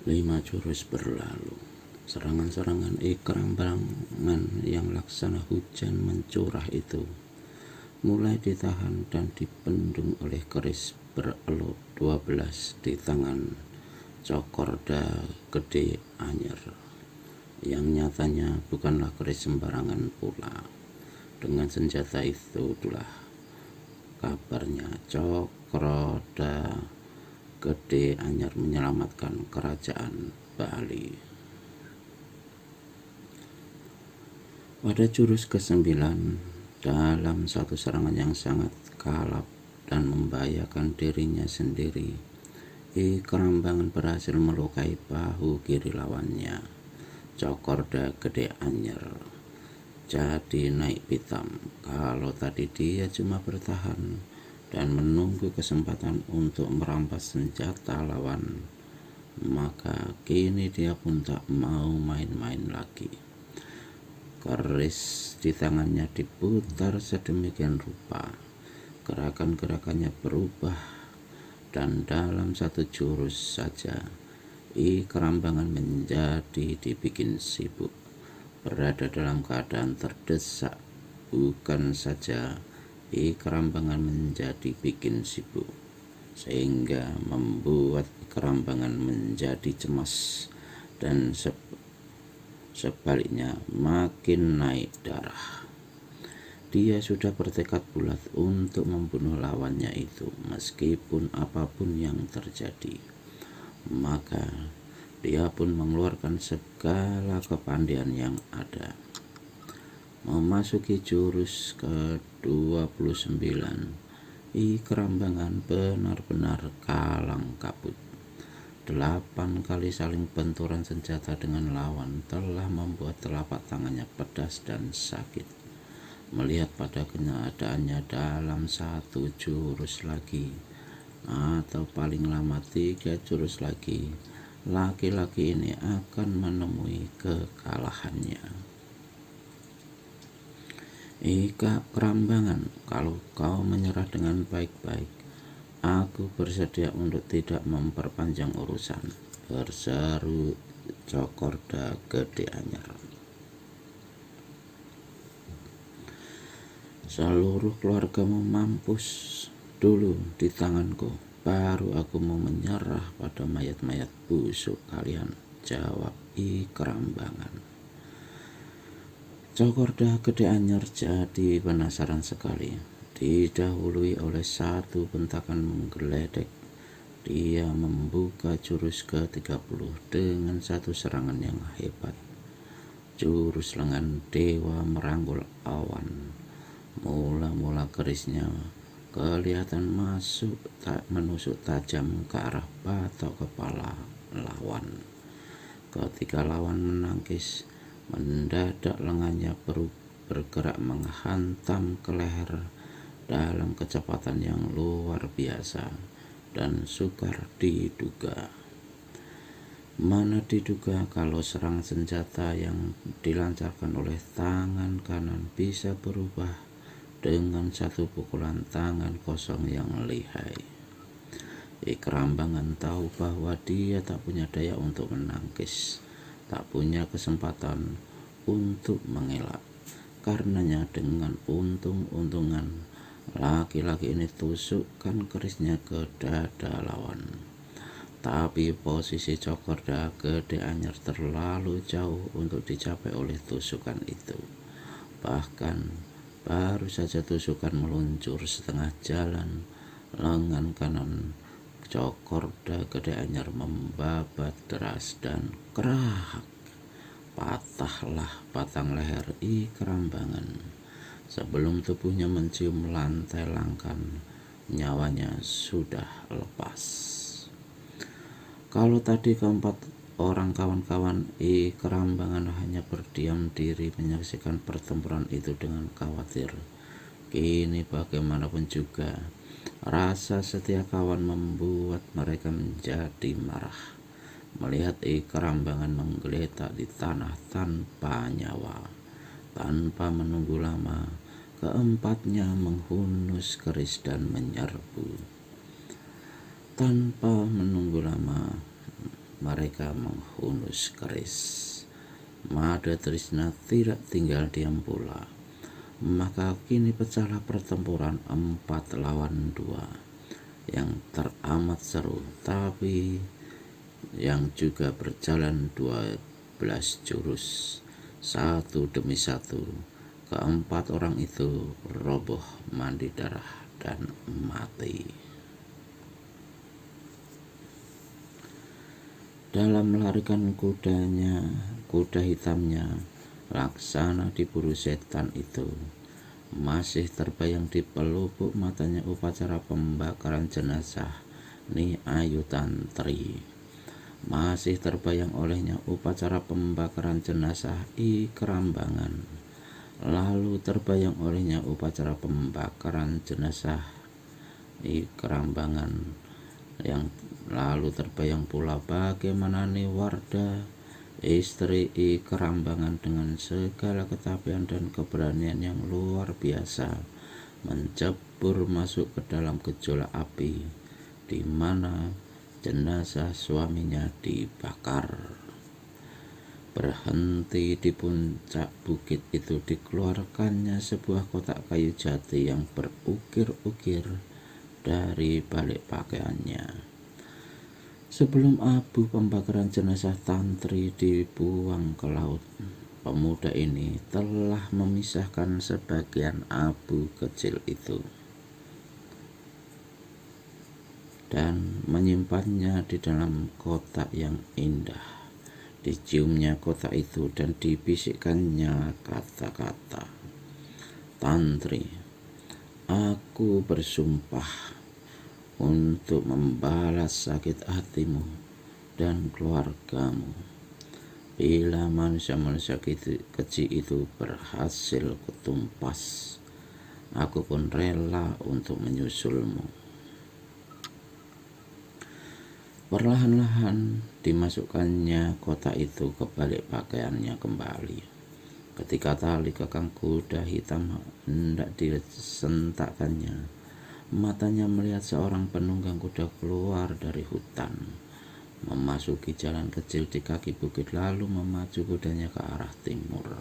5 jurus berlalu. Serangan-serangan ikram-barangan yang laksana hujan mencurah itu mulai ditahan dan dibendung oleh keris berelot 12 di tangan Cokorda Gede Anyer, yang nyatanya bukanlah keris sembarangan pula. Dengan senjata itu itulah kabarnya Cokorda Gede Anyer menyelamatkan kerajaan Bali. Pada jurus ke-9, dalam satu serangan yang sangat kalap dan membahayakan dirinya sendiri, Ikrambangan berhasil melukai bahu kiri lawannya, Cokorda Gede Anyer. Jadi naik pitam. Kalau tadi dia cuma bertahan dan menunggu kesempatan untuk merampas senjata lawan, maka kini dia pun tak mau main-main lagi. Keris di tangannya diputar sedemikian rupa, gerakan-gerakannya berubah, dan dalam satu jurus saja Ikrambangan menjadi dibikin sibuk, berada dalam keadaan terdesak. Bukan saja Ikrambangan menjadi bikin sibuk, sehingga membuat Ikrambangan menjadi cemas dan sebaliknya makin naik darah. Dia sudah bertekad bulat untuk membunuh lawannya itu meskipun apapun yang terjadi. Maka dia pun mengeluarkan segala kepandaian yang ada. Memasuki jurus ke-29, Ikrambangan benar-benar kalang kabut. 8 kali saling benturan senjata dengan lawan telah membuat telapak tangannya pedas dan sakit. Melihat pada kenyataannya dalam satu jurus lagi, atau paling lama 3 jurus lagi, laki-laki ini akan menemui kekalahannya. Ikrambangan, kalau kau menyerah dengan baik-baik, aku bersedia untuk tidak memperpanjang urusan, berseru Cokorda Gede Anyer. Seluruh keluargamu mampus dulu di tanganku, baru aku mau menyerah pada mayat-mayat busuk kalian, jawab Ikrambangan. Cokorda Gede Anyer jadi penasaran sekali. Didahului oleh satu bentakan menggeledek, dia membuka jurus ke-30 dengan satu serangan yang hebat. Jurus lengan dewa meranggul awan. Mula-mula kerisnya kelihatan menusuk tajam ke arah batok kepala lawan. Ketika lawan menangkis, mendadak lengannya bergerak menghantam ke leher dalam kecepatan yang luar biasa dan sukar diduga. Mana diduga kalau serangan senjata yang dilancarkan oleh tangan kanan bisa berubah dengan satu pukulan tangan kosong yang lihai. Ikrambangan tahu bahwa dia tak punya daya untuk menangkis, tak punya kesempatan untuk mengelak. Karenanya dengan untung-untungan laki-laki ini tusukkan kerisnya ke dada lawan. Tapi posisi Cokorda Gede Anyer terlalu jauh untuk dicapai oleh tusukan itu. Bahkan baru saja tusukan meluncur setengah jalan, lengan kanan Cokorda Gede Anyer membabat deras dan kerak. Patahlah batang leher Ikrambangan. Sebelum tubuhnya mencium lantai langkan, nyawanya sudah lepas. Kalau tadi keempat orang kawan-kawan Ikrambangan hanya berdiam diri menyaksikan pertempuran itu dengan khawatir, kini bagaimanapun juga rasa setia kawan membuat mereka menjadi marah. Melihat Ikrambangan menggeletak di tanah tanpa nyawa, tanpa menunggu lama, keempatnya menghunus keris dan menyerbu. Tanpa menunggu lama, mereka menghunus keris. Mada Trisna tidak tinggal diam pula. Maka kini pecahlah pertempuran 4 lawan 2 yang teramat seru, tapi yang juga berjalan 12 jurus, satu demi satu. Keempat orang itu roboh mandi darah dan mati. Dalam melarikan kuda hitamnya, Laksana diburu setan itu. Masih terbayang di pelupuk matanya upacara pembakaran jenazah Ni Ayu Tantri. Masih terbayang olehnya upacara pembakaran jenazah I Kerambangan. Lalu terbayang olehnya upacara pembakaran jenazah I Kerambangan, yang lalu terbayang pula bagaimana Niwarda, istri I Kerambangan, dengan segala ketapian dan keberanian yang luar biasa mencebur masuk ke dalam gejolak api di mana jenazah suaminya dibakar. Berhenti di puncak bukit itu dikeluarkannya sebuah kotak kayu jati yang berukir-ukir dari balik pakaiannya. Sebelum abu pembakaran jenazah Tantri dibuang ke laut, pemuda ini telah memisahkan sebagian abu kecil itu dan menyimpannya di dalam kotak yang indah. Diciumnya kotak itu dan dibisikkannya kata-kata, "Tantri, aku bersumpah untuk membalas sakit hatimu dan keluargamu. Bila manusia-manusia kecil itu berhasil kutumpas, aku pun rela untuk menyusulmu." Perlahan-lahan dimasukkannya kotak itu ke balik pakaiannya kembali. Ketika tali kekang kuda hitam hendak disentakkannya, matanya melihat seorang penunggang kuda keluar dari hutan, memasuki jalan kecil di kaki bukit, lalu memacu kudanya ke arah timur.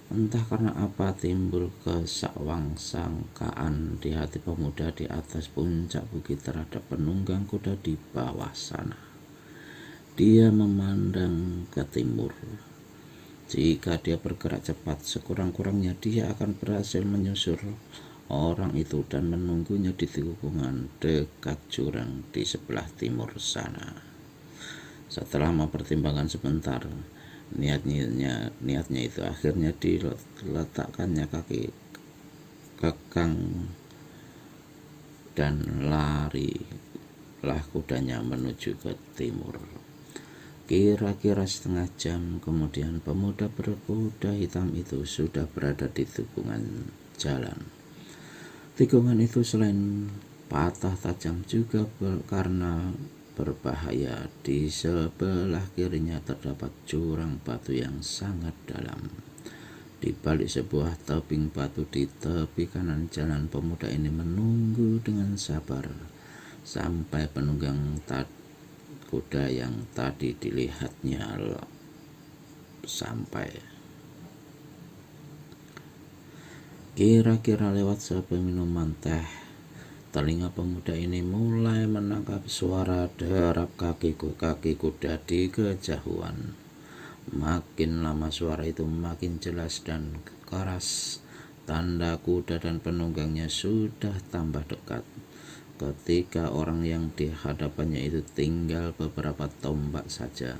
Entah karena apa timbul kesawangsangkaan di hati pemuda di atas puncak bukit terhadap penunggang kuda di bawah sana. Dia memandang ke timur. Jika dia bergerak cepat, sekurang-kurangnya dia akan berhasil menyusul orang itu dan menunggunya di tikungan dekat jurang di sebelah timur sana. Setelah mempertimbangkan sebentar, niatnya itu akhirnya diletakkannya kaki kekang dan larilah kudanya menuju ke timur. Kira-kira setengah jam kemudian pemuda berkuda hitam itu sudah berada di tikungan jalan. Tikungan itu selain patah tajam juga karena berbahaya. Di sebelah kirinya terdapat jurang batu yang sangat dalam. Di balik sebuah tebing batu di tepi kanan jalan, pemuda ini menunggu dengan sabar sampai penunggang kuda yang tadi dilihatnya sampai. Kira-kira lewat sepeminuman teh, telinga pemuda ini mulai menangkap suara derap kaki kuda di kejauhan. Makin lama suara itu makin jelas dan keras. Tanda kuda dan penunggangnya sudah tambah dekat. Ketika orang yang di hadapannya itu tinggal beberapa tombak saja,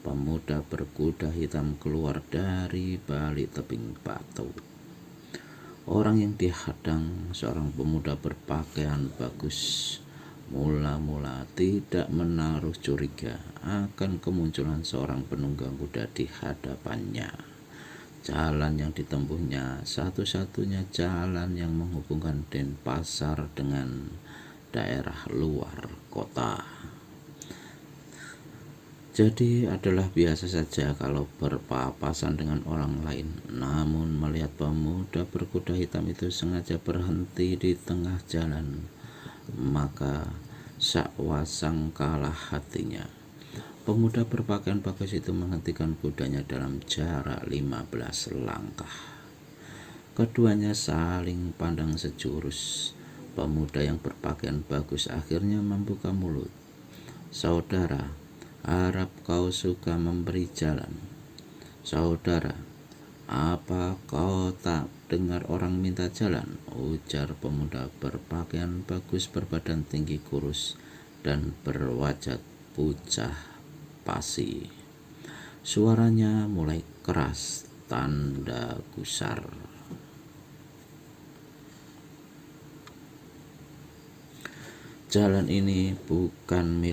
pemuda berkuda hitam keluar dari balik tebing batu. Orang yang dihadang seorang pemuda berpakaian bagus. Mula-mula tidak menaruh curiga akan kemunculan seorang penunggang kuda di hadapannya. Jalan yang ditempuhnya satu-satunya jalan yang menghubungkan Denpasar dengan daerah luar kota. Jadi adalah biasa saja kalau berpapasan dengan orang lain. Namun melihat pemuda berkuda hitam itu sengaja berhenti di tengah jalan, maka sakwasangkalah hatinya. Pemuda berpakaian bagus itu menghentikan kudanya dalam jarak 15 langkah. Keduanya saling pandang sejurus. Pemuda yang berpakaian bagus akhirnya membuka mulut. "Saudara, harap kau suka memberi jalan." "Saudara, apa kau tak dengar orang minta jalan?" ujar pemuda berpakaian bagus berbadan tinggi kurus dan berwajah pucah pasi. Suaranya mulai keras, tanda gusar. "Jalan ini bukan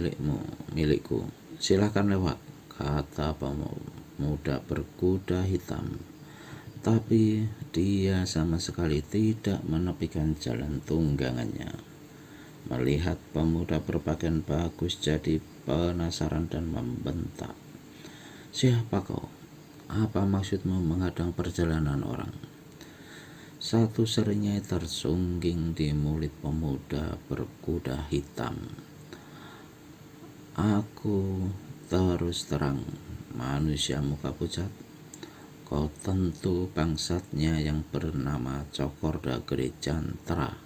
milikku. Silakan lewat," kata pemuda berkuda hitam. Tapi dia sama sekali tidak menepikan jalan tunggangannya. Melihat pemuda berpakaian bagus jadi penasaran dan membentak. "Siapa kau? Apa maksudmu menghadang perjalanan orang?" Satu seringai tersungging di mulut pemuda berkuda hitam. "Aku terus terang manusia muka pucat. Kau tentu bangsatnya yang bernama Cokorda Gede Jantra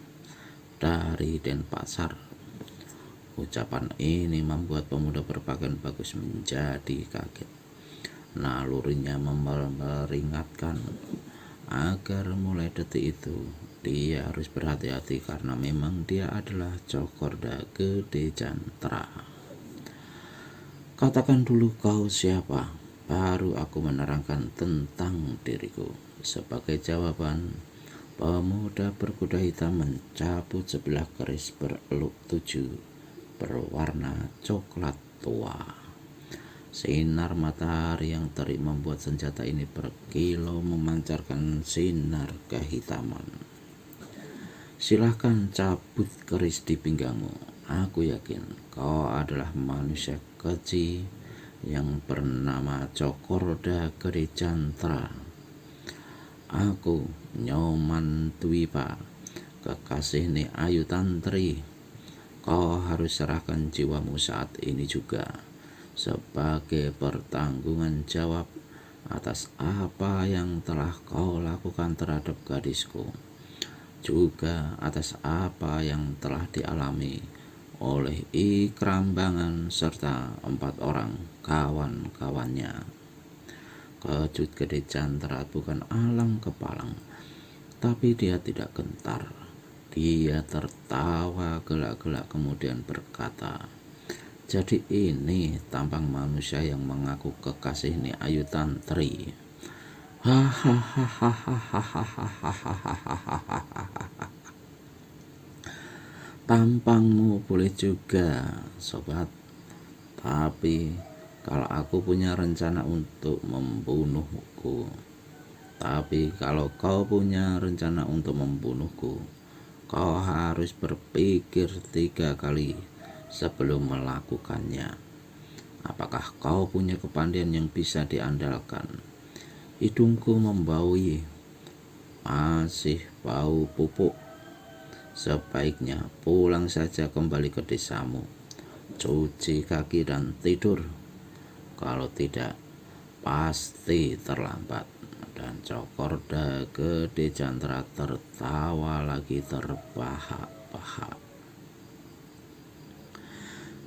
dari Denpasar." Ucapan ini membuat pemuda berpakaian bagus menjadi kaget. Nalurinya memperingatkan agar mulai detik itu dia harus berhati-hati karena memang dia adalah Cokorda Gede Jantra. "Katakan dulu kau siapa, baru aku menerangkan tentang diriku." Sebagai jawaban, pemuda berkuda hitam mencabut sebilah keris bereluk 7 berwarna coklat tua. Sinar matahari yang terik membuat senjata ini berkilau memancarkan sinar kehitaman. "Silahkan cabut keris di pinggangmu. Aku yakin kau adalah manusia keji yang bernama Cokorda Gede Jantra. Aku Nyoman Dwipa, kekasih Ni Ayu Tantri. Kau harus serahkan jiwamu saat ini juga sebagai pertanggungan jawab atas apa yang telah kau lakukan terhadap gadisku, juga atas apa yang telah dialami oleh Ikrambangan serta 4 orang kawan-kawannya." Kejut Gede Jantra bukan alang kepalang, tapi dia tidak gentar. Dia tertawa gelak-gelak kemudian berkata, "Jadi ini tampang manusia yang mengaku kekasih Ni Ayu Tantri. Tampangmu boleh juga, sobat. Tapi kalau aku punya rencana untuk membunuhku. Tapi kalau kau punya rencana untuk membunuhku, kau harus berpikir 3 kali sebelum melakukannya. Apakah kau punya kepandaian yang bisa diandalkan?" "Hidungku membaui, masih bau pupuk. Sebaiknya pulang saja kembali ke desamu, cuci kaki dan tidur. Kalau tidak, pasti terlambat." Dan Cokorda Gede Jantra tertawa lagi terbahak-bahak.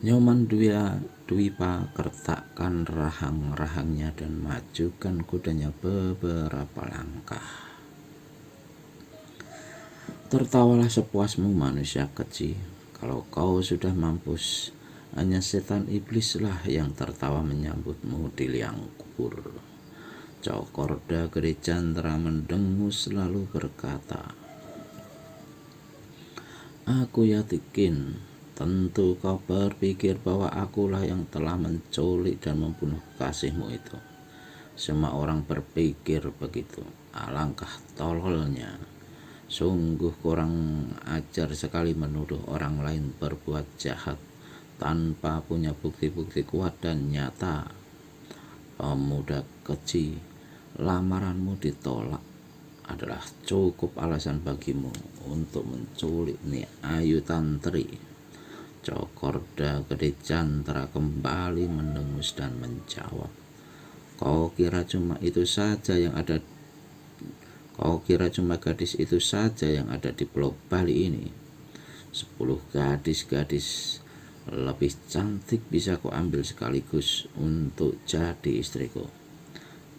Nyoman Dwipa kertakkan rahang-rahangnya dan majukan kudanya beberapa langkah. "Tertawalah sepuasmu manusia keji. Kalau kau sudah mampus, hanya setan iblislah yang tertawa menyambutmu di liang kubur." Cokorda Gede Jantra mendengus lalu berkata, "Aku yakin tentu kau berpikir bahwa akulah yang telah menculik dan membunuh kekasihmu itu. Semua orang berpikir begitu. Alangkah tololnya. Sungguh kurang ajar sekali menuduh orang lain berbuat jahat tanpa punya bukti-bukti kuat dan nyata. Pemuda keji, lamaranmu ditolak adalah cukup alasan bagimu untuk menculik Ni Ayu Tantri. Cokorda Gede Jantra kembali mendengus dan menjawab, Kau kira cuma gadis itu saja yang ada di Pulau Bali ini? 10 gadis-gadis lebih cantik bisa kau ambil sekaligus untuk jadi istriku.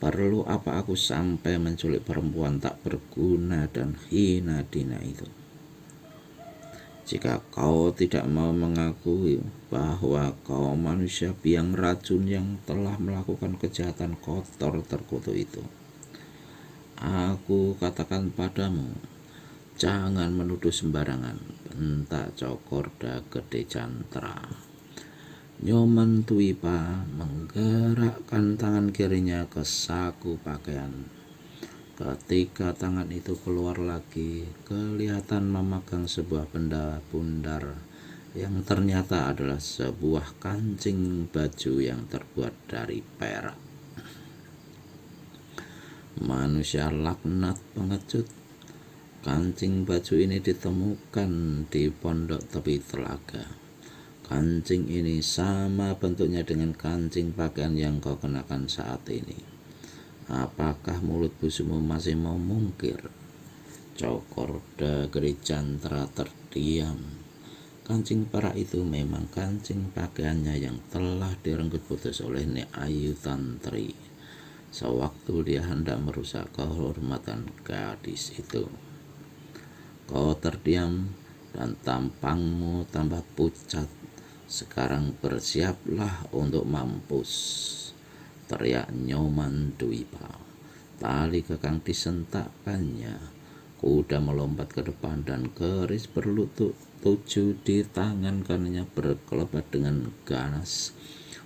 Perlu apa aku sampai menculik perempuan tak berguna dan hina dina itu? Jika kau tidak mau mengakui bahwa kau manusia biang racun yang telah melakukan kejahatan kotor terkutuk itu, aku katakan padamu, jangan menuduh sembarangan, bentak Cokorda Gede Jantra. Nyoman Tuipa menggerakkan tangan kirinya ke saku pakaian. Ketika tangan itu keluar lagi, kelihatan memegang sebuah benda bundar yang ternyata adalah sebuah kancing baju yang terbuat dari perak. Manusia laknat pengecut. Kancing baju ini ditemukan di pondok tepi telaga. Kancing ini sama bentuknya dengan kancing pakaian yang kau kenakan saat ini. Apakah mulut busukmu masih mau mungkir? Cokorda Gede Jantra terdiam. Kancing perak itu memang kancing pakaiannya yang telah direnggut putus oleh Nek Ayu Tantri sewaktu dia hendak merusak kehormatan gadis itu. Kau terdiam dan tampangmu tambah pucat. Sekarang bersiaplah untuk mampus, teriak Nyoman Tuipa. Tali kekang disentakkannya. Kuda melompat ke depan dan keris berlutut 7 di tangan kanannya berkelebat dengan ganas,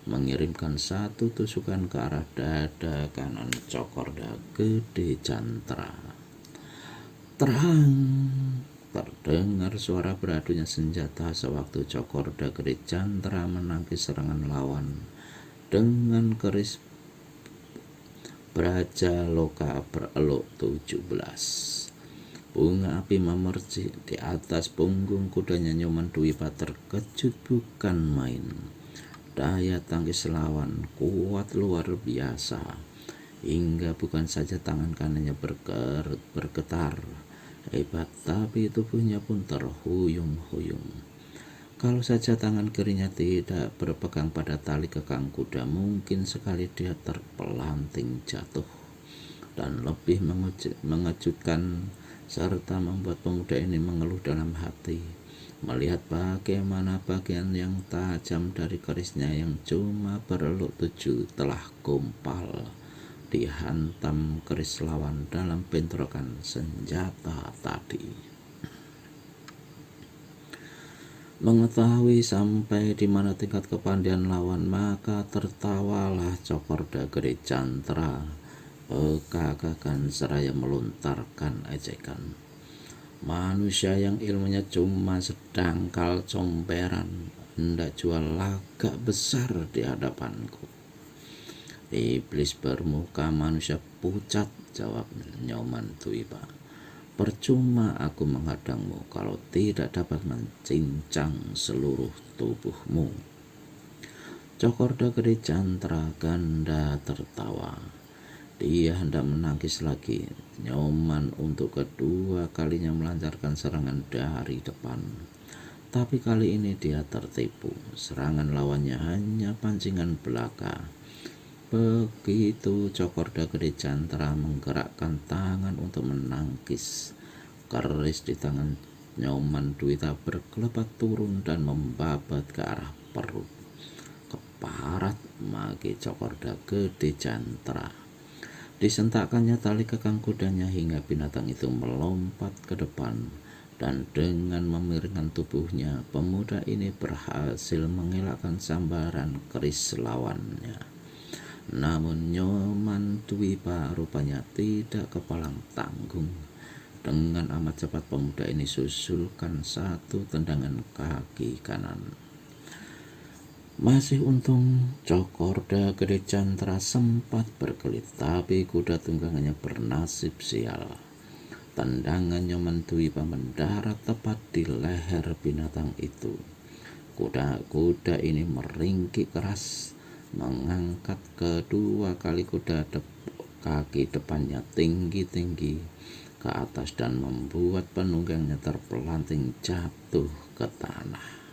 mengirimkan satu tusukan ke arah dada kanan Cokorda Gede Jantra. Terang! Terdengar suara beradunya senjata sewaktu Cokorda Gede Jantra menangkis serangan lawan dengan keris Braja Loka bereluk 17. Bunga api memercik di atas punggung kudanya. Nyoman Tuipa terkejut bukan main. Daya tangkis lawan kuat luar biasa, hingga bukan saja tangan kanannya bergetar hebat, tapi tubuhnya pun terhuyung-huyung. Kalau saja tangan kirinya tidak berpegang pada tali kekang kuda, mungkin sekali dia terpelanting jatuh. Dan lebih mengejutkan serta membuat pemuda ini mengeluh dalam hati, melihat bagaimana bagian yang tajam dari kerisnya yang cuma bereluk 7 telah gumpal dihantam keris lawan dalam bentrokan senjata tadi. Mengetahui sampai di mana tingkat kepandaian lawan, maka tertawalah Cokorda Gede Jantra, bekakakan seraya melontarkan ejekan. Manusia yang ilmunya cuma sedangkal comberan, hendak jual lagak besar di hadapanku. Iblis bermuka manusia pucat, jawab Nyoman Tuipa. Percuma aku menghadangmu kalau tidak dapat mencincang seluruh tubuhmu. Cokorda Gede Jantra ganda tertawa. Dia hendak menangkis lagi. Nyoman untuk kedua kalinya melancarkan serangan dari depan. Tapi kali ini dia tertipu. Serangan lawannya hanya pancingan belaka. Begitu Cokorda Gede Jantra menggerakkan tangan untuk menangkis, keris di tangan Nyoman Tuipa berkelebat turun dan membabat ke arah perut. Keparat maki Cokorda Gede Jantra. Disentakkannya tali kekang kudanya hingga binatang itu melompat ke depan, dan dengan memiringkan tubuhnya, pemuda ini berhasil mengelakkan sambaran keris lawannya. Namun Nyoman Tuipa rupanya tidak kepalang tanggung. Dengan amat cepat pemuda ini susulkan satu tendangan kaki kanan. Masih untung Cokorda Gede Jantra sempat berkelit, tapi kuda tunggangannya bernasib sial. Tendangan Nyoman Tuipa mendarat tepat di leher binatang itu. Kuda-kuda ini meringkik keras, mengangkat kedua kali kaki depannya tinggi-tinggi ke atas dan membuat penunggangnya terpelanting jatuh ke tanah.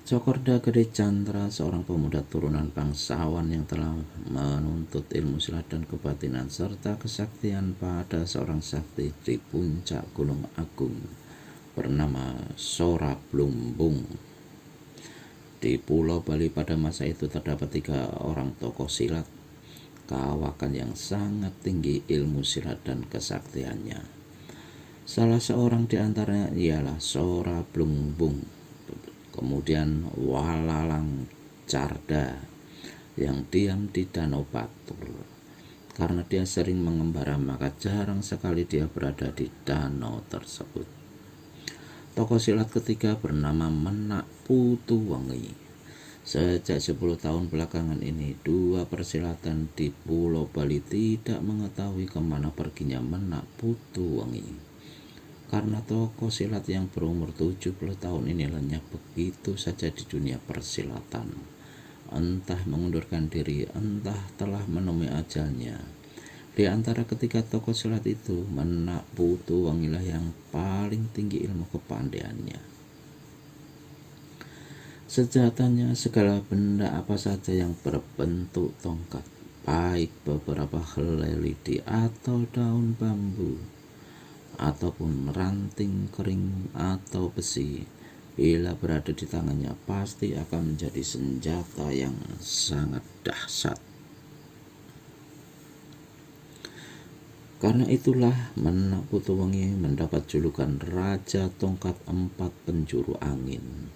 Cokorda Gede Candra, seorang pemuda turunan bangsawan yang telah menuntut ilmu silat dan kebatinan serta kesaktian pada seorang sakti di puncak Gunung Agung bernama Sora Blumbung. Di Pulau Bali pada masa itu terdapat 3 orang tokoh silat kawakan yang sangat tinggi ilmu silat dan kesaktiannya. Salah seorang di antaranya ialah Sora Blumbung. Kemudian Walalang Carda yang diam di Danau Batur. Karena dia sering mengembara, maka jarang sekali dia berada di danau tersebut. Tokoh silat ketiga bernama Menak Putuwengi. Sejak 10 tahun belakangan ini, 2 persilatan di Pulau Bali tidak mengetahui kemana perginya Menak Putuwengi. Karena tokoh silat yang berumur 70 tahun ini lenyap begitu saja di dunia persilatan. Entah mengundurkan diri, entah telah menemui ajalnya. Di antara ketiga tokoh silat itu, Menak Putuwengi yang paling tinggi ilmu kepandaiannya. Senjatanya segala benda apa saja yang berbentuk tongkat, baik beberapa helai lidi atau daun bambu, ataupun ranting kering atau besi, bila berada di tangannya pasti akan menjadi senjata yang sangat dahsyat. Karena itulah Menak Putuwengi mendapat julukan Raja Tongkat 4 Penjuru Angin.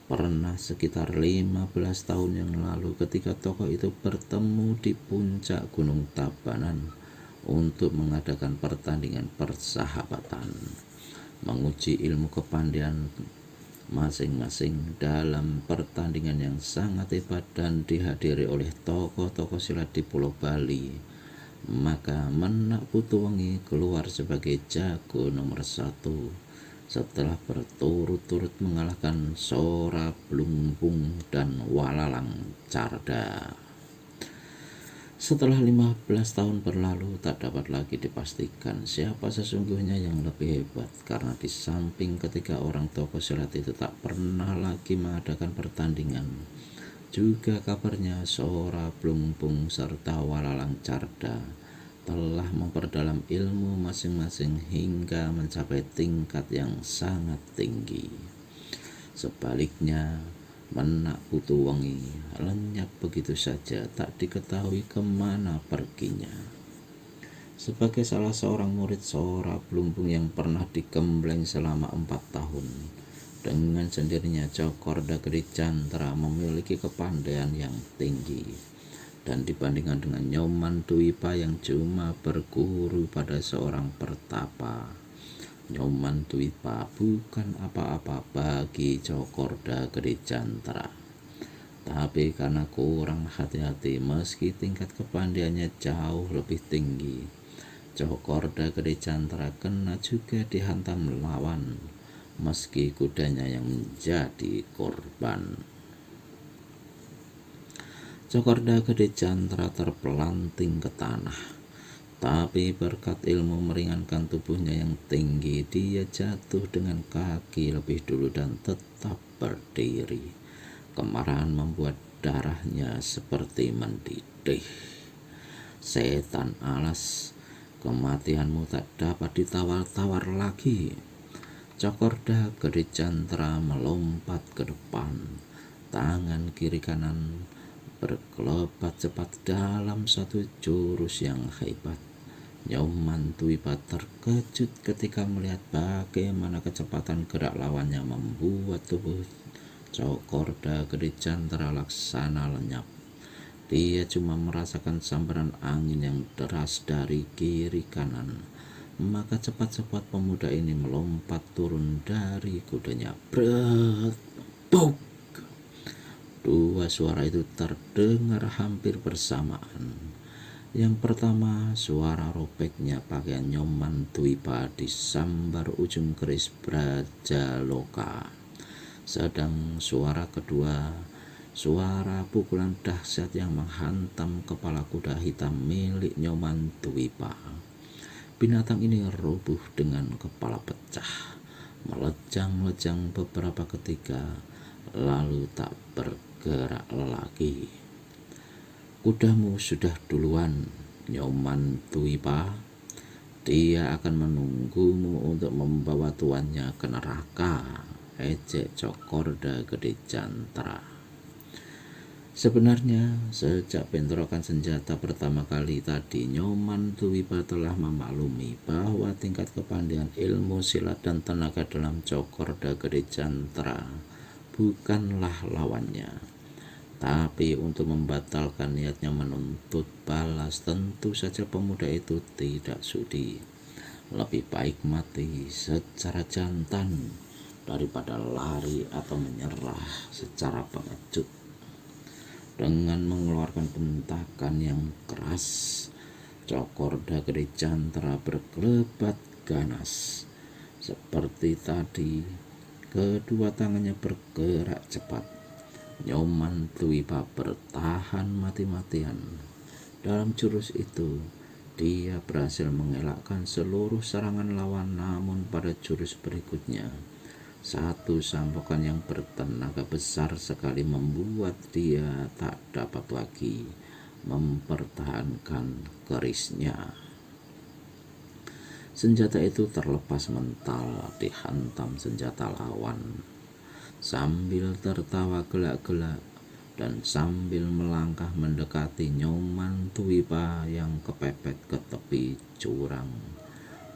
Pernah sekitar 15 tahun yang lalu ketika tokoh itu bertemu di puncak Gunung Tabanan untuk mengadakan pertandingan persahabatan, menguji ilmu kepandaian masing-masing dalam pertandingan yang sangat hebat dan dihadiri oleh tokoh-tokoh silat di Pulau Bali. Maka Menak Putuwengi keluar sebagai jago nomor 1 setelah berturut-turut mengalahkan Sora Blumbung dan Walalang Carda. Setelah 15 tahun berlalu, tak dapat lagi dipastikan siapa sesungguhnya yang lebih hebat, karena di samping ketiga orang tokoh silat itu tak pernah lagi mengadakan pertandingan, juga kabarnya Sora Blumbung serta Walalang Carda telah memperdalam ilmu masing-masing hingga mencapai tingkat yang sangat tinggi. Sebaliknya, Menak Putuwengi lenyap begitu saja, tak diketahui kemana perginya. Sebagai salah seorang murid Sora Blumbung yang pernah digembleng selama 4 tahun, dengan sendirinya Cokorda Gede Candra memiliki kepandaian yang tinggi. Dan dibandingkan dengan Nyoman Tuipa yang cuma berguru pada seorang pertapa, Nyoman Tuipa bukan apa-apa bagi Cokorda Gede Candra. Tapi karena kurang hati-hati, meski tingkat kepandaiannya jauh lebih tinggi, Cokorda Gede Candra kena juga dihantam lawan, meski kudanya yang menjadi korban. Cokorda Gede Candra terpelanting ke tanah. Tapi berkat ilmu meringankan tubuhnya yang tinggi, dia jatuh dengan kaki lebih dulu dan tetap berdiri. Kemarahan membuat darahnya seperti mendidih. Setan alas, kematianmu tak dapat ditawar-tawar lagi. Cokorda Gede Candra melompat ke depan. Tangan kiri kanan berkelebat cepat dalam satu jurus yang hebat. Nyoman Tuipa terkejut ketika melihat bagaimana kecepatan gerak lawannya membuat tubuh Cokorda Gede Candra laksana lenyap. Dia cuma merasakan sambaran angin yang deras dari kiri kanan. Maka cepat-cepat pemuda ini melompat turun dari kudanya. Bret, buk. 2 suara itu terdengar hampir bersamaan. Yang pertama, suara robeknya pakaian Nyoman Tuipa disambar ujung keris Brajaloka. Sedang suara kedua, suara pukulan dahsyat yang menghantam kepala kuda hitam milik Nyoman Tuwipa. Binatang ini rubuh dengan kepala pecah, melejang-lejang beberapa ketika, lalu tak bergerak lagi. Kudamu sudah duluan, Nyoman Tuwipa. Dia akan menunggumu untuk membawa tuannya ke neraka, ejek Cokorda Gede Jantra. Sebenarnya, sejak bentrokan senjata pertama kali tadi, Nyoman Tuwipa telah memaklumi bahwa tingkat kepandaian ilmu silat dan tenaga dalam Cokorda Gede Jantra bukanlah lawannya. Tapi untuk membatalkan niatnya menuntut balas, tentu saja pemuda itu tidak sudi. Lebih baik mati secara jantan daripada lari atau menyerah secara pengecut. Dengan mengeluarkan bentakan yang keras, Cokorda Gede Jantra berkelebat ganas. Seperti tadi, kedua tangannya bergerak cepat. Nyoman Tuwipa bertahan mati-matian. Dalam jurus itu, dia berhasil mengelakkan seluruh serangan lawan, namun pada jurus berikutnya, satu sampokan yang bertenaga besar sekali membuat dia tak dapat lagi mempertahankan kerisnya. Senjata itu terlepas mental dihantam senjata lawan. Sambil tertawa gelak-gelak dan sambil melangkah mendekati Nyoman Tuwipa yang kepepet ke tepi jurang,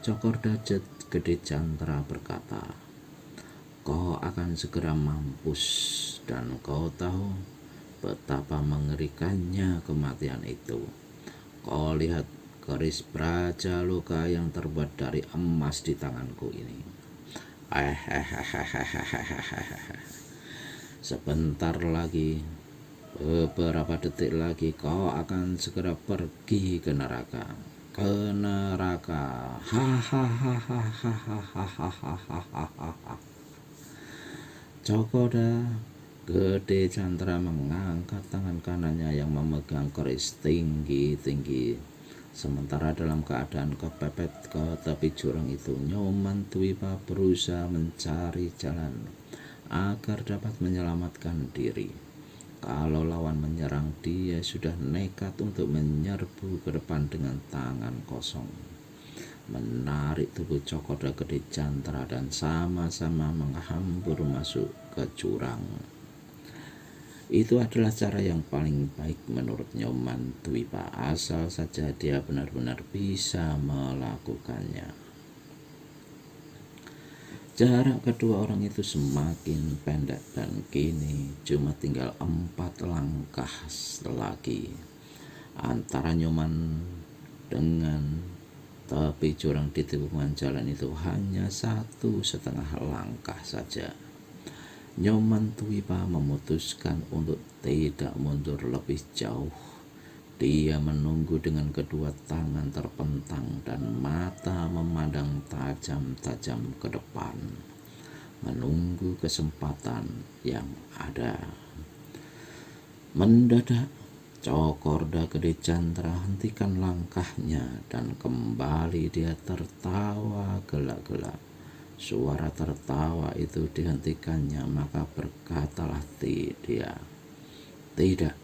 Cokorda Gede Jantra berkata, "Kau akan segera mampus dan kau tahu betapa mengerikannya kematian itu. Kau lihat keris Braja Loka yang terbuat dari emas di tanganku ini. Sebentar lagi, beberapa detik lagi kau akan segera pergi ke neraka. Ke neraka. Hahaha. Cokorda Gede Jantra mengangkat tangan kanannya yang memegang keris tinggi-tinggi. Sementara dalam keadaan kepepet ke tepi jurang itu, Nyoman Tuwipa berusaha mencari jalan agar dapat menyelamatkan diri. Kalau lawan menyerang, dia sudah nekat untuk menyerbu ke depan dengan tangan kosong, menarik tubuh Cokorda Gede Jantra dan sama-sama menghambur masuk ke jurang. Itu adalah cara yang paling baik menurut Nyoman Tuwipa, asal saja dia benar-benar bisa melakukannya. Jarak kedua orang itu semakin pendek dan kini cuma tinggal 4 langkah lagi antara Nyoman dengan tepi jurang di tikungan jalan itu hanya 1,5 langkah saja. Nyoman Tuwipa memutuskan untuk tidak mundur lebih jauh. Dia menunggu dengan kedua tangan terpentang dan mata memandang tajam-tajam ke depan, menunggu kesempatan yang ada. Mendadak, Cokorda Gede Jantra hentikan langkahnya dan kembali dia tertawa gelak-gelak. Suara tertawa itu dihentikannya, maka berkatalah dia, "Tidak,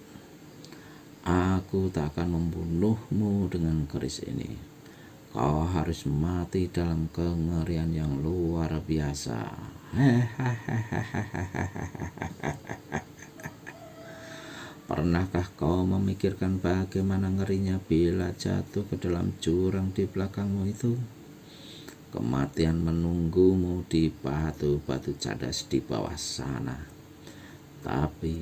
aku tak akan membunuhmu dengan keris ini. Kau harus mati dalam kengerian yang luar biasa." Pernahkah kau memikirkan bagaimana ngerinya bila jatuh ke dalam jurang di belakangmu itu? Kematian menunggumu di batu-batu cadas di bawah sana. Tapi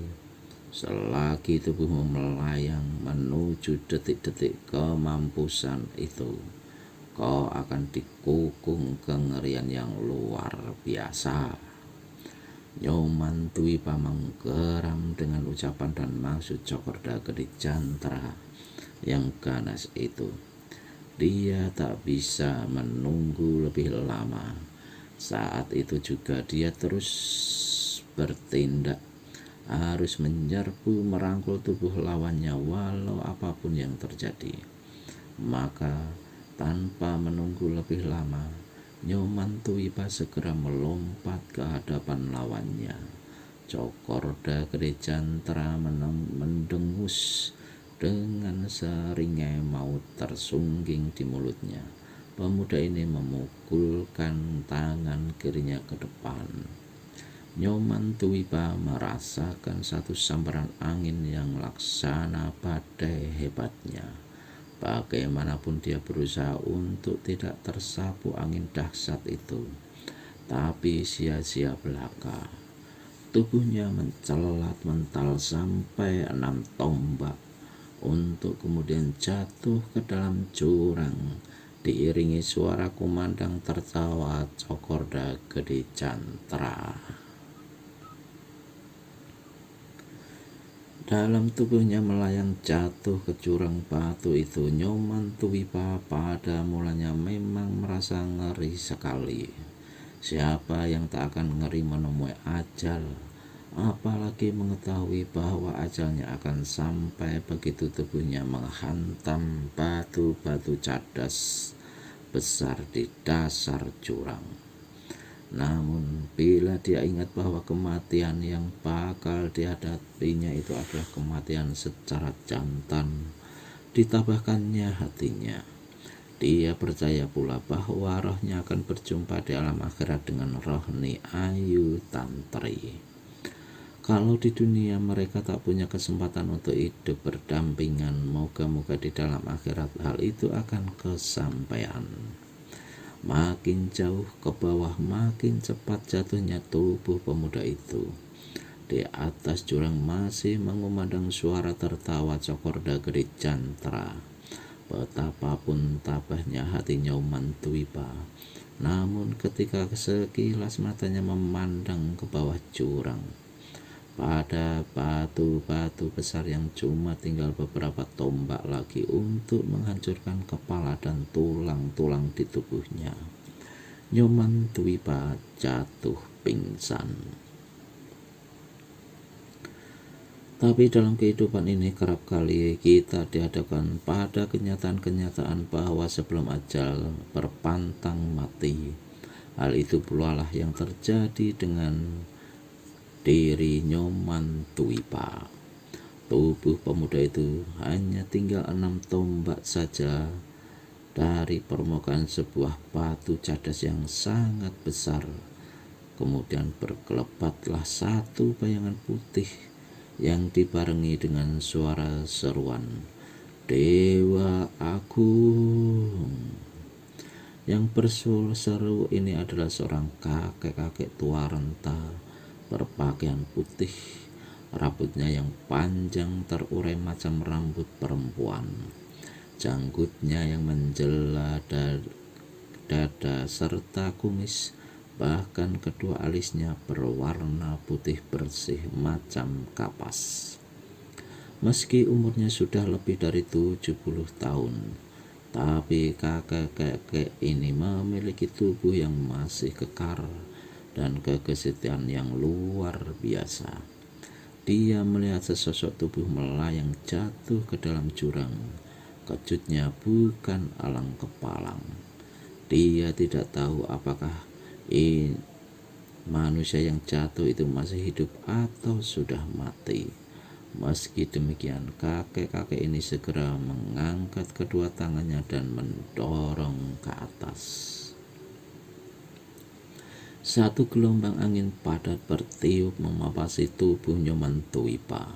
selagi tubuhmu melayang menuju detik-detik kemampusan itu, kau akan dikukung kengerian yang luar biasa. Nyoman Tuwipa menggeram dengan ucapan dan maksud Cokorda Gede Jantra yang ganas itu. Dia tak bisa menunggu lebih lama. Saat itu juga dia terus bertindak, harus menyerbu merangkul tubuh lawannya walau apapun yang terjadi. Maka tanpa menunggu lebih lama, Nyoman Tuwipa segera melompat ke hadapan lawannya. Cokorda Gede Jantra mendengus dengan seringai maut tersungging di mulutnya. Pemuda ini memukulkan tangan kirinya ke depan. Nyoman Tuwipa merasakan satu sambaran angin yang laksana badai hebatnya. Bagaimanapun dia berusaha untuk tidak tersapu angin dahsyat itu, tapi sia-sia belaka. Tubuhnya mencelat mental sampai 6 tombak untuk kemudian jatuh ke dalam jurang, diiringi suara kumandang tertawa Cokorda Gede Jantra. Dalam tubuhnya melayang jatuh ke jurang batu itu, Nyoman Tuwipa pada mulanya memang merasa ngeri sekali. Siapa yang tak akan ngeri menemui ajal, apalagi mengetahui bahwa ajalnya akan sampai begitu tubuhnya menghantam batu-batu cadas besar di dasar jurang. Namun bila dia ingat bahwa kematian yang bakal dihadapinya itu adalah kematian secara jantan, ditabahkannya hatinya. Dia percaya pula bahwa rohnya akan berjumpa di alam akhirat dengan roh Ni Ayu Tantri. Kalau di dunia mereka tak punya kesempatan untuk hidup berdampingan, moga-moga di dalam akhirat hal itu akan kesampaian. Makin jauh ke bawah, makin cepat jatuhnya tubuh pemuda itu. Di atas jurang masih mengumandang suara tertawa Cokorda Gede Jantra. Betapapun tabahnya hati Nyoman Tuwipa, namun ketika sekilas matanya memandang ke bawah jurang, pada batu-batu besar yang cuma tinggal beberapa tombak lagi untuk menghancurkan kepala dan tulang-tulang di tubuhnya, Nyoman Tuwipa jatuh pingsan. Tapi dalam kehidupan ini kerap kali kita dihadapkan pada kenyataan-kenyataan bahwa sebelum ajal berpantang mati. Hal itu pula lah yang terjadi dengan diri Nyoman Tuwipa. Tubuh pemuda itu hanya tinggal 6 tombak saja dari permukaan sebuah batu cadas yang sangat besar. Kemudian berkelebatlah satu bayangan putih yang dibarengi dengan suara seruan, "Dewa Agung." Yang berseru ini adalah seorang kakek-kakek tua renta berpakaian putih, rambutnya yang panjang terurai macam rambut perempuan, janggutnya yang menjela dada serta kumis, bahkan kedua alisnya berwarna putih bersih macam kapas. Meski umurnya sudah lebih dari 70 tahun, tapi kakek-kakek ini memiliki tubuh yang masih kekar dan kegesitan yang luar biasa. Dia melihat sesosok tubuh melayang jatuh ke dalam jurang. Kejutnya bukan alang kepalang. Dia tidak tahu apakah manusia yang jatuh itu masih hidup atau sudah mati. Meski demikian, kakek-kakek ini segera mengangkat kedua tangannya dan mendorong ke atas. Satu gelombang angin padat bertiup memapasi tubuh Nyoman Tuwipa.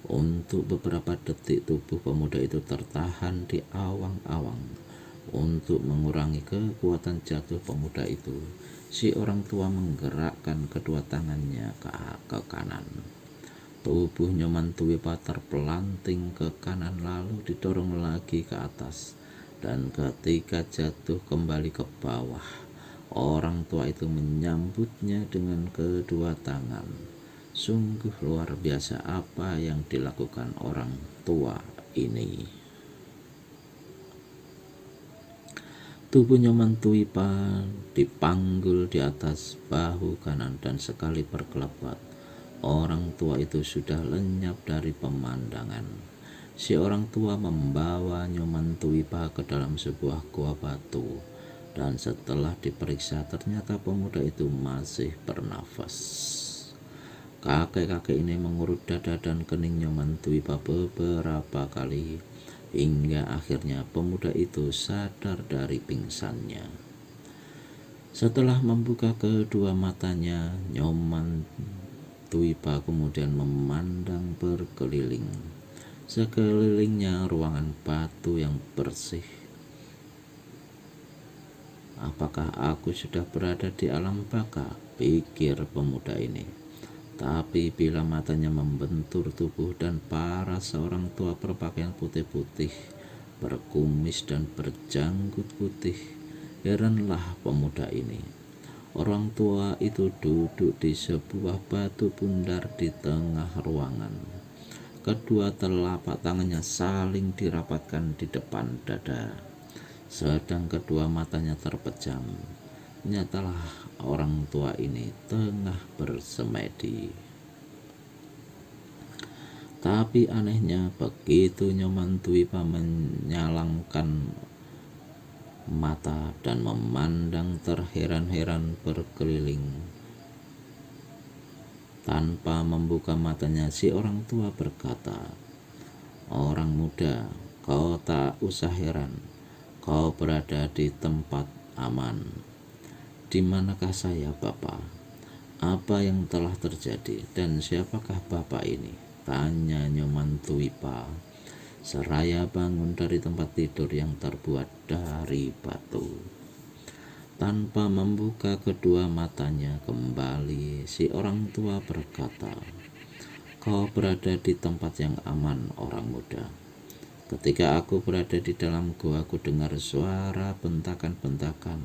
Untuk beberapa detik tubuh pemuda itu tertahan di awang-awang. Untuk mengurangi kekuatan jatuh pemuda itu, si orang tua menggerakkan kedua tangannya ke kanan. Tubuh Nyoman Tuwipa terpelanting ke kanan lalu didorong lagi ke atas. Dan ketika jatuh kembali ke bawah, orang tua itu menyambutnya dengan kedua tangan. Sungguh luar biasa apa yang dilakukan orang tua ini. Tubuh Nyoman Tuwipa dipanggul di atas bahu kanan dan sekali berkelebat, Orang tua itu sudah lenyap dari pemandangan. Si orang tua membawa Nyoman Tuipa ke dalam sebuah gua batu, dan setelah diperiksa ternyata pemuda itu masih bernafas. Kakek-kakek ini mengurut dada dan kening Nyoman Tuipa beberapa kali, hingga akhirnya pemuda itu sadar dari pingsannya. Setelah membuka kedua matanya, Nyoman Tuipa kemudian memandang berkeliling. Sekelilingnya ruangan batu yang bersih. Apakah aku sudah berada di alam baka? Pikir pemuda ini. Tapi bila matanya membentur tubuh dan para seorang tua berpakaian putih-putih, berkumis dan berjanggut putih, heranlah pemuda ini. Orang tua itu duduk di sebuah batu bundar di tengah ruangan. Kedua telapak tangannya saling dirapatkan di depan dada, sedang kedua matanya terpejam. Nyatalah orang tua ini tengah bersemedi. Tapi anehnya, begitu Nyoman Tuipa menyalangkan mata dan memandang terheran-heran berkeliling, tanpa membuka matanya, si orang tua berkata, "Orang muda, kau tak usah heran. Kau berada di tempat aman." "Di manakah saya, Bapak? Apa yang telah terjadi dan siapakah Bapak ini?" tanya Nyoman Tuipa, seraya bangun dari tempat tidur yang terbuat dari batu. Tanpa membuka kedua matanya kembali, si orang tua berkata, "Kau berada di tempat yang aman, orang muda. Ketika aku berada di dalam gua, aku dengar suara bentakan-bentakan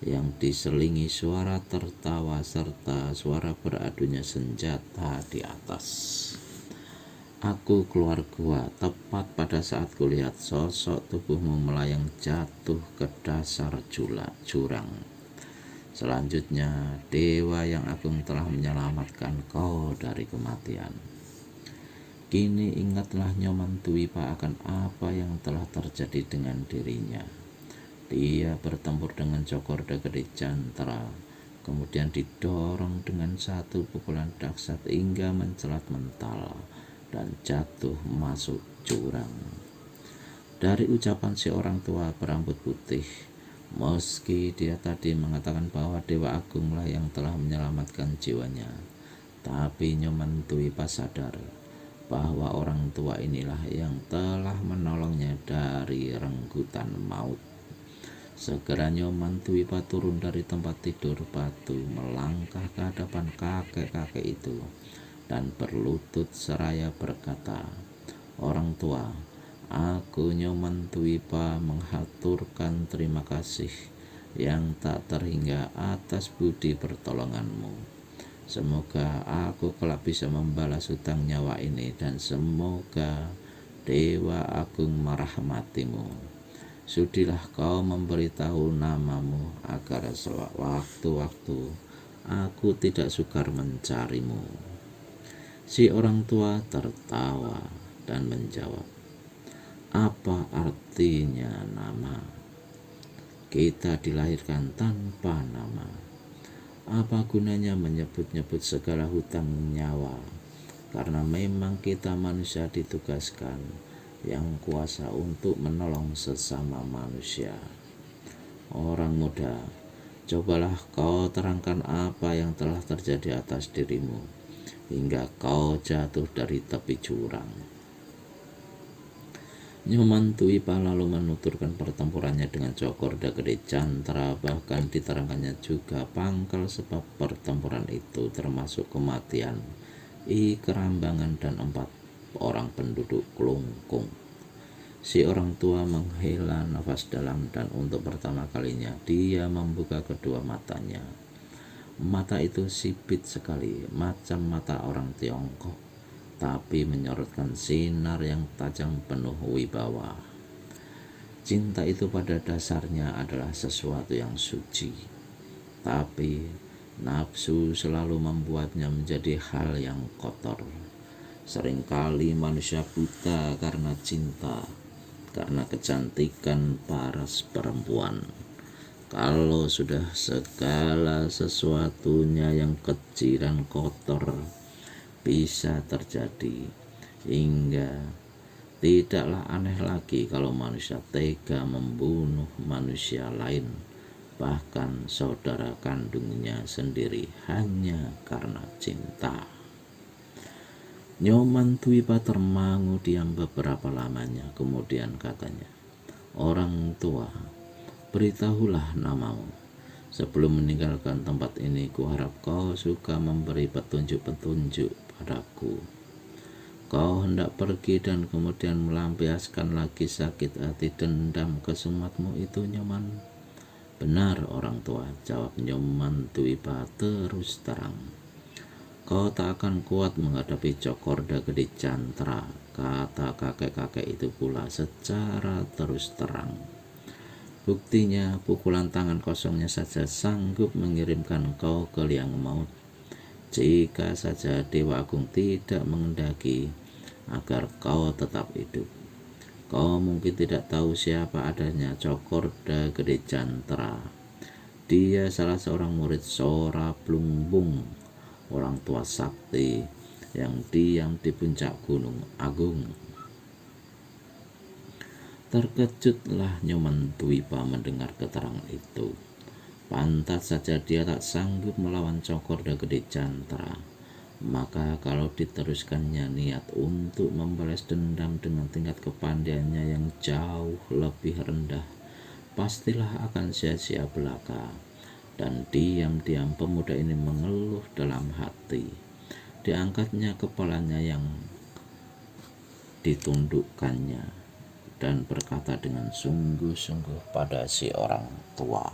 yang diselingi suara tertawa serta suara beradunya senjata di atas. Aku keluar gua tepat pada saat kulihat sosok tubuhmu melayang jatuh ke dasar jurang. Selanjutnya, Dewa yang Agung telah menyelamatkan kau dari kematian." Kini ingatlah Nyoman Tuipa akan apa yang telah terjadi dengan dirinya. Dia bertempur dengan Cokorda Gede Jantra, kemudian didorong dengan satu pukulan dahsyat hingga mencelat mental dan jatuh masuk jurang. Dari ucapan si orang tua berambut putih, meski dia tadi mengatakan bahwa Dewa Agunglah yang telah menyelamatkan jiwanya, tapi Nyoman Tuipa sadar bahwa orang tua inilah yang telah menolongnya dari renggutan maut. Segera Nyoman Tuipa turun dari tempat tidur batu, melangkah ke hadapan kakek-kakek itu dan berlutut seraya berkata, "Orang tua, aku Nyoman Tuipa menghaturkan terima kasih yang tak terhingga atas budi pertolonganmu. Semoga aku kelak bisa membalas hutang nyawa ini dan semoga Dewa Agung merahmatimu. Sudilah kau memberitahu namamu agar sewaktu-waktu aku tidak sukar mencarimu." Si orang tua tertawa dan menjawab, "Apa artinya nama? Kita dilahirkan tanpa nama. Apa gunanya menyebut-nyebut segala hutang nyawa? Karena memang kita manusia ditugaskan yang kuasa untuk menolong sesama manusia. Orang muda, cobalah kau terangkan apa yang telah terjadi atas dirimu hingga kau jatuh dari tepi jurang." Nyoman Tuipa lalu menuturkan pertempurannya dengan Cokorda Gede Jantra, bahkan diterangkannya juga pangkal sebab pertempuran itu termasuk kematian I Kerambangan dan 4 orang penduduk Klungkung. Si orang tua menghela nafas dalam dan untuk pertama kalinya dia membuka kedua matanya. Mata itu sipit sekali, macam mata orang Tiongkok, tapi menyorotkan sinar yang tajam penuh wibawa. Cinta itu pada dasarnya adalah sesuatu yang suci, tapi Nafsu selalu membuatnya menjadi hal yang kotor. Seringkali manusia buta karena cinta, karena kecantikan paras perempuan. Kalau sudah segala sesuatunya yang kecil dan kotor bisa terjadi, hingga tidaklah aneh lagi kalau manusia tega membunuh manusia lain, bahkan saudara kandungnya sendiri, hanya karena cinta. Nyoman Dwipa termangu diam beberapa lamanya, kemudian katanya, "Orang tua, beritahulah namamu. Sebelum meninggalkan tempat ini, kuharap kau suka memberi petunjuk-petunjuk padaku. Kau hendak pergi dan kemudian melampiaskan lagi sakit hati dendam kesumatmu itu, Nyoman?" "Benar, orang tua," jawab Nyoman Dwipa terus terang. "Kau tak akan kuat menghadapi Cokorda Gede Jantra," kata kakek-kakek itu pula secara terus terang. "Buktinya, pukulan tangan kosongnya saja sanggup mengirimkan kau ke liang maut. Jika saja Dewa Agung tidak mengendaki agar kau tetap hidup. Kau mungkin tidak tahu siapa adanya Cokorda Gede Jantra. Dia salah seorang murid Sora Plumbung, orang tua sakti yang diam di puncak Gunung Agung." Terkejutlah Nyoman Dwipa mendengar keterangan itu. Pantas saja dia tak sanggup melawan Cokorda Gede Jantra. Maka kalau diteruskannya niat untuk membalas dendam dengan tingkat kepandaiannya yang jauh lebih rendah, pastilah akan sia-sia belaka. Dan diam-diam pemuda ini mengeluh dalam hati. Diangkatnya kepalanya yang ditundukkannya dan berkata dengan sungguh-sungguh pada si orang tua,